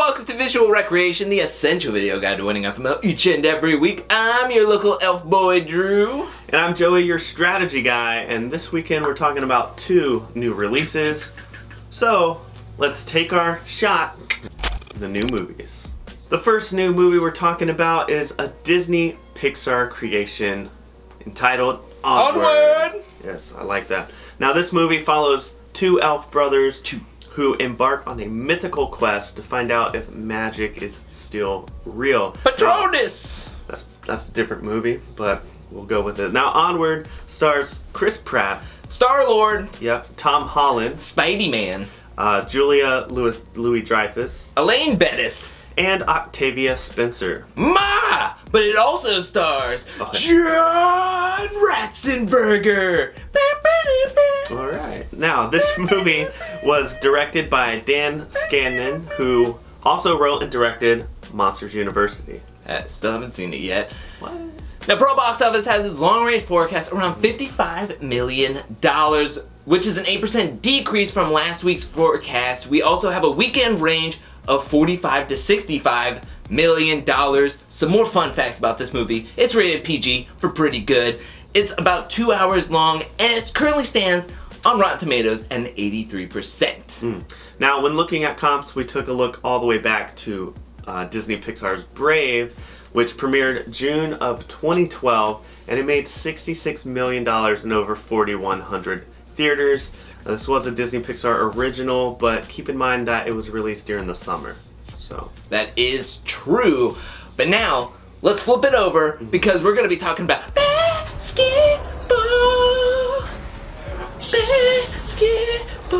welcome to Visual Recreation, the essential video guide to winning FML each and every week. I'm your local elf boy, Drew. And I'm Joey, your strategy guy, and this weekend we're talking about 2 new releases. So, let's take our shot at the new movies. The first new movie we're talking about is a Disney Pixar creation entitled Onward. Yes, I like that. Now this movie follows 2 elf brothers who embark on a mythical quest to find out if magic is still real. Patronus! That's a different movie, but we'll go with it. Now Onward stars Chris Pratt, Star-Lord, yep, Tom Holland, Spidey-Man, Julia Louis-Dreyfus, Elaine Bettis, and Octavia Spencer. Ma! But it also stars John Ratzenberger. Alright. Now, this movie was directed by Dan Scanlon, who also wrote and directed Monsters University. Still haven't seen it yet. What? Now, Pro Box Office has its long-range forecast around $55 million, which is an 8% decrease from last week's forecast. We also have a weekend range of $45 to $65 million. Some more fun facts about this movie. It's rated PG for pretty good. It's about 2 hours long, and it currently stands on Rotten Tomatoes at 83%. Now, when looking at comps, we took a look all the way back to Disney Pixar's Brave, which premiered June of 2012, and it made $66 million in over 4,100 theaters. This was a Disney Pixar original, but keep in mind that it was released during the summer. So that is true. But now, let's flip it over because we're going to be talking about basketball. Basketball.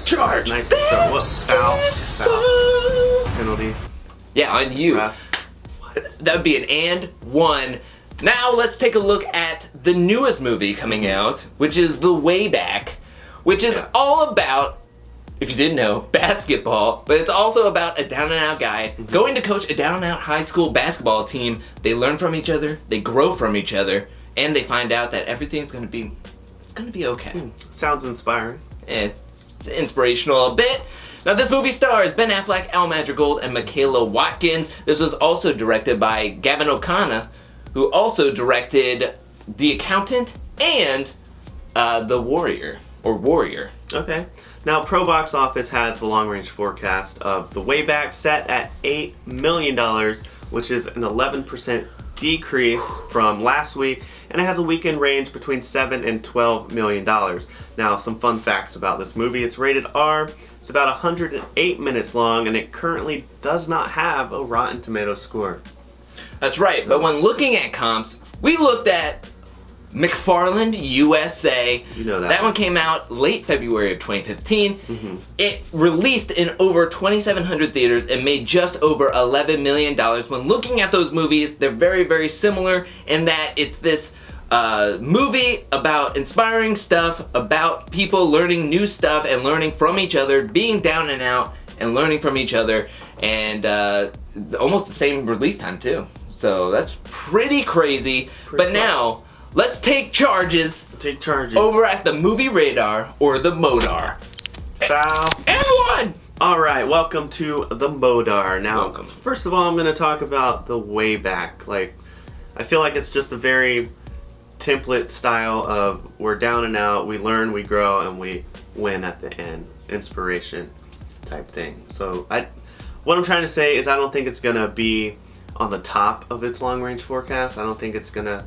Charge. Nice intro. Whoa, foul. Penalty. Yeah, on you. Ref. That would be an and one. Now let's take a look at the newest movie coming out, which is The Way Back, which is all about, if you didn't know, basketball, but it's also about a down-and-out guy going to coach a down-and-out high school basketball team. They learn from each other, they grow from each other, and they find out that everything's gonna be okay. Sounds inspiring. It's inspirational a bit. Now this movie stars Ben Affleck, Al Madrigal, and Michaela Watkins. This was also directed by Gavin O'Connor, who also directed The Accountant and The Warrior. Okay. Now, Pro Box Office has the long-range forecast of The Way Back set at $8 million, which is an 11% decrease from last week, and it has a weekend range between $7 and $12 million. Now, some fun facts about this movie. It's rated R, it's about 108 minutes long, and it currently does not have a Rotten Tomatoes score. That's right, but when looking at comps, we looked at McFarland USA. You know that. That one came out late February of 2015. It released in over 2,700 theaters and made just over $11 million. When looking at those movies, they're very, very similar in that it's this movie about inspiring stuff, about people learning new stuff and learning from each other, being down and out and learning from each other, and almost the same release time too. So that's pretty crazy. But now, let's take charges. Over at the Movie Radar, or the MODAR. Foul. And one! Alright, welcome to the MODAR. Now, Welcome. First of all, I'm going to talk about The Way Back. I feel like it's just a very template style of we're down and out, we learn, we grow, and we win at the end. Inspiration type thing. So, what I'm trying to say is I don't think it's going to be on the top of its long-range forecast. I don't think it's going to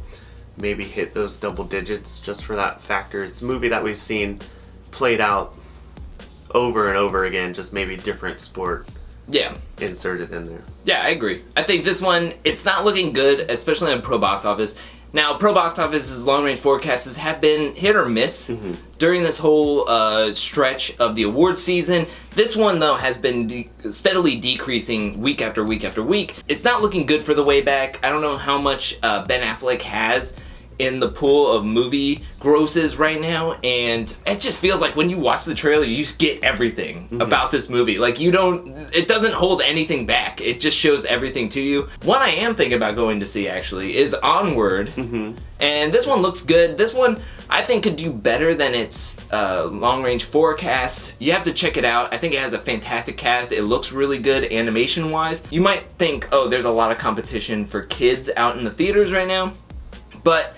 maybe hit those double digits just for that factor. It's a movie that we've seen played out over and over again, just maybe different sport inserted in there. Yeah, I agree. I think this one, it's not looking good, especially on Pro Box Office. Now, Pro Box Office's long-range forecasts have been hit or miss during this whole stretch of the award season. This one, though, has been steadily decreasing week after week after week. It's not looking good for The Way Back. I don't know how much Ben Affleck has in the pool of movie grosses right now, and it just feels like when you watch the trailer, you just get everything about this movie. Like, it doesn't hold anything back. It just shows everything to you. One I am thinking about going to see, actually, is Onward. And this one looks good. This one I think could do better than its long-range forecast. You have to check it out. I think it has a fantastic cast. It looks really good animation-wise. You might think, oh, there's a lot of competition for kids out in the theaters right now, but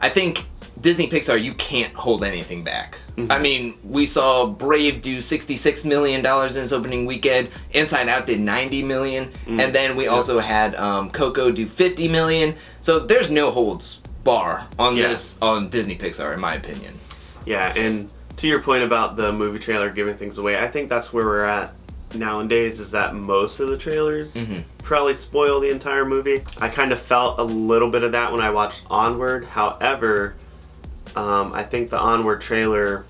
I think Disney Pixar, you can't hold anything back. Mm-hmm. I mean, we saw Brave do $66 million in its opening weekend. Inside Out did $90 million. Mm-hmm. And then we also had Coco do $50 million. So there's no holds bar on this on Disney Pixar, in my opinion. Yeah, and to your point about the movie trailer giving things away, I think that's where we're at nowadays, is that most of the trailers probably spoil the entire movie. I kind of felt a little bit of that when I watched Onward. However, I think the Onward trailer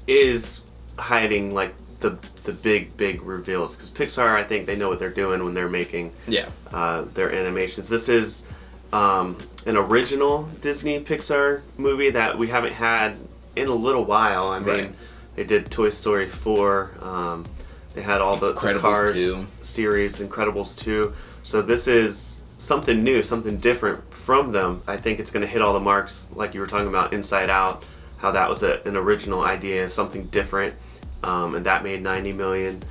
is hiding like the big reveals, because Pixar, I think they know what they're doing when they're making their animations. This is an original Disney Pixar movie that we haven't had in a little while. I mean, they did Toy Story 4. They had all the Cars 2. Series, Incredibles 2. So this is something new, something different from them. I think it's going to hit all the marks, like you were talking about Inside Out, how that was an original idea, something different, and that made $90 million.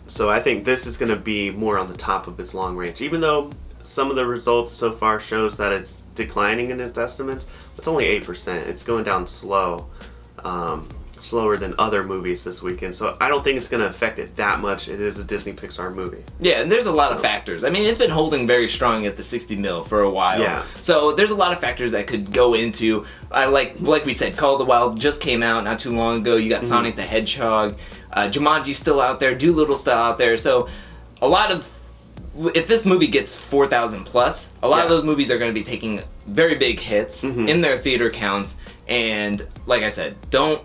So I think this is going to be more on the top of its long range, even though some of the results so far shows that it's declining in its estimates. It's only 8%. It's going down slower than other movies this weekend, so I don't think it's going to affect it that much. It is a Disney Pixar movie. Yeah, and there's a lot of factors. I mean, it's been holding very strong at the 60 mil for a while. Yeah. So there's a lot of factors that could go into. Like we said, Call of the Wild just came out not too long ago. You got Sonic the Hedgehog, Jumanji's still out there, Doolittle's still out there. So a lot of, if this movie gets 4,000 plus, a lot of those movies are going to be taking very big hits in their theater counts. And like I said, don't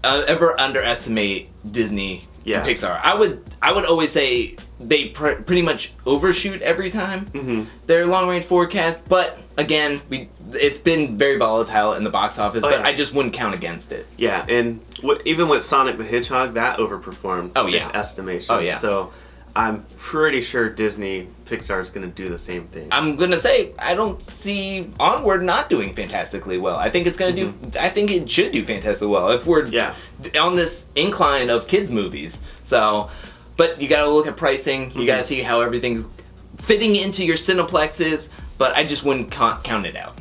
ever underestimate Disney and Pixar. I would always say they pretty much overshoot every time their long range forecast, but again, it's been very volatile in the box office, but I just wouldn't count against it. Yeah, and even with Sonic the Hedgehog, that overperformed its estimations. Oh yeah. So I'm pretty sure Disney Pixar is going to do the same thing. I'm going to say I don't see Onward not doing fantastically well. I think it's going to do. I think it should do fantastically well if we're on this incline of kids movies. So, but you got to look at pricing. You got to see how everything's fitting into your cineplexes. But I just wouldn't count it out.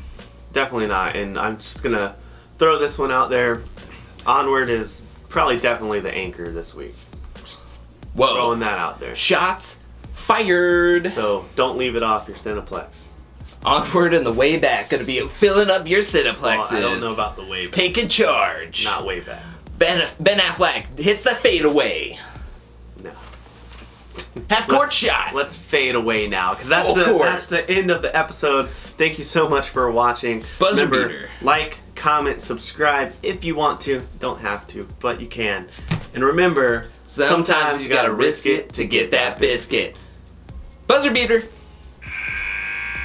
Definitely not. And I'm just going to throw this one out there. Onward is probably definitely the anchor this week. Whoa. Throwing that out there. Shots fired. So don't leave it off your Cineplex. Onward and the way back. Gonna be filling up your Cineplexes. Well, I don't know about the way back. Taking charge. Not way back. Ben Affleck hits the fadeaway. No. Half-court shot. Let's fade away now, because that's the end of the episode. Thank you so much for watching. Buzzer Remember, beater. like, comment, subscribe if you want to. Don't have to, but you can. And remember, sometimes you gotta risk it to get that biscuit. Buzzer beater.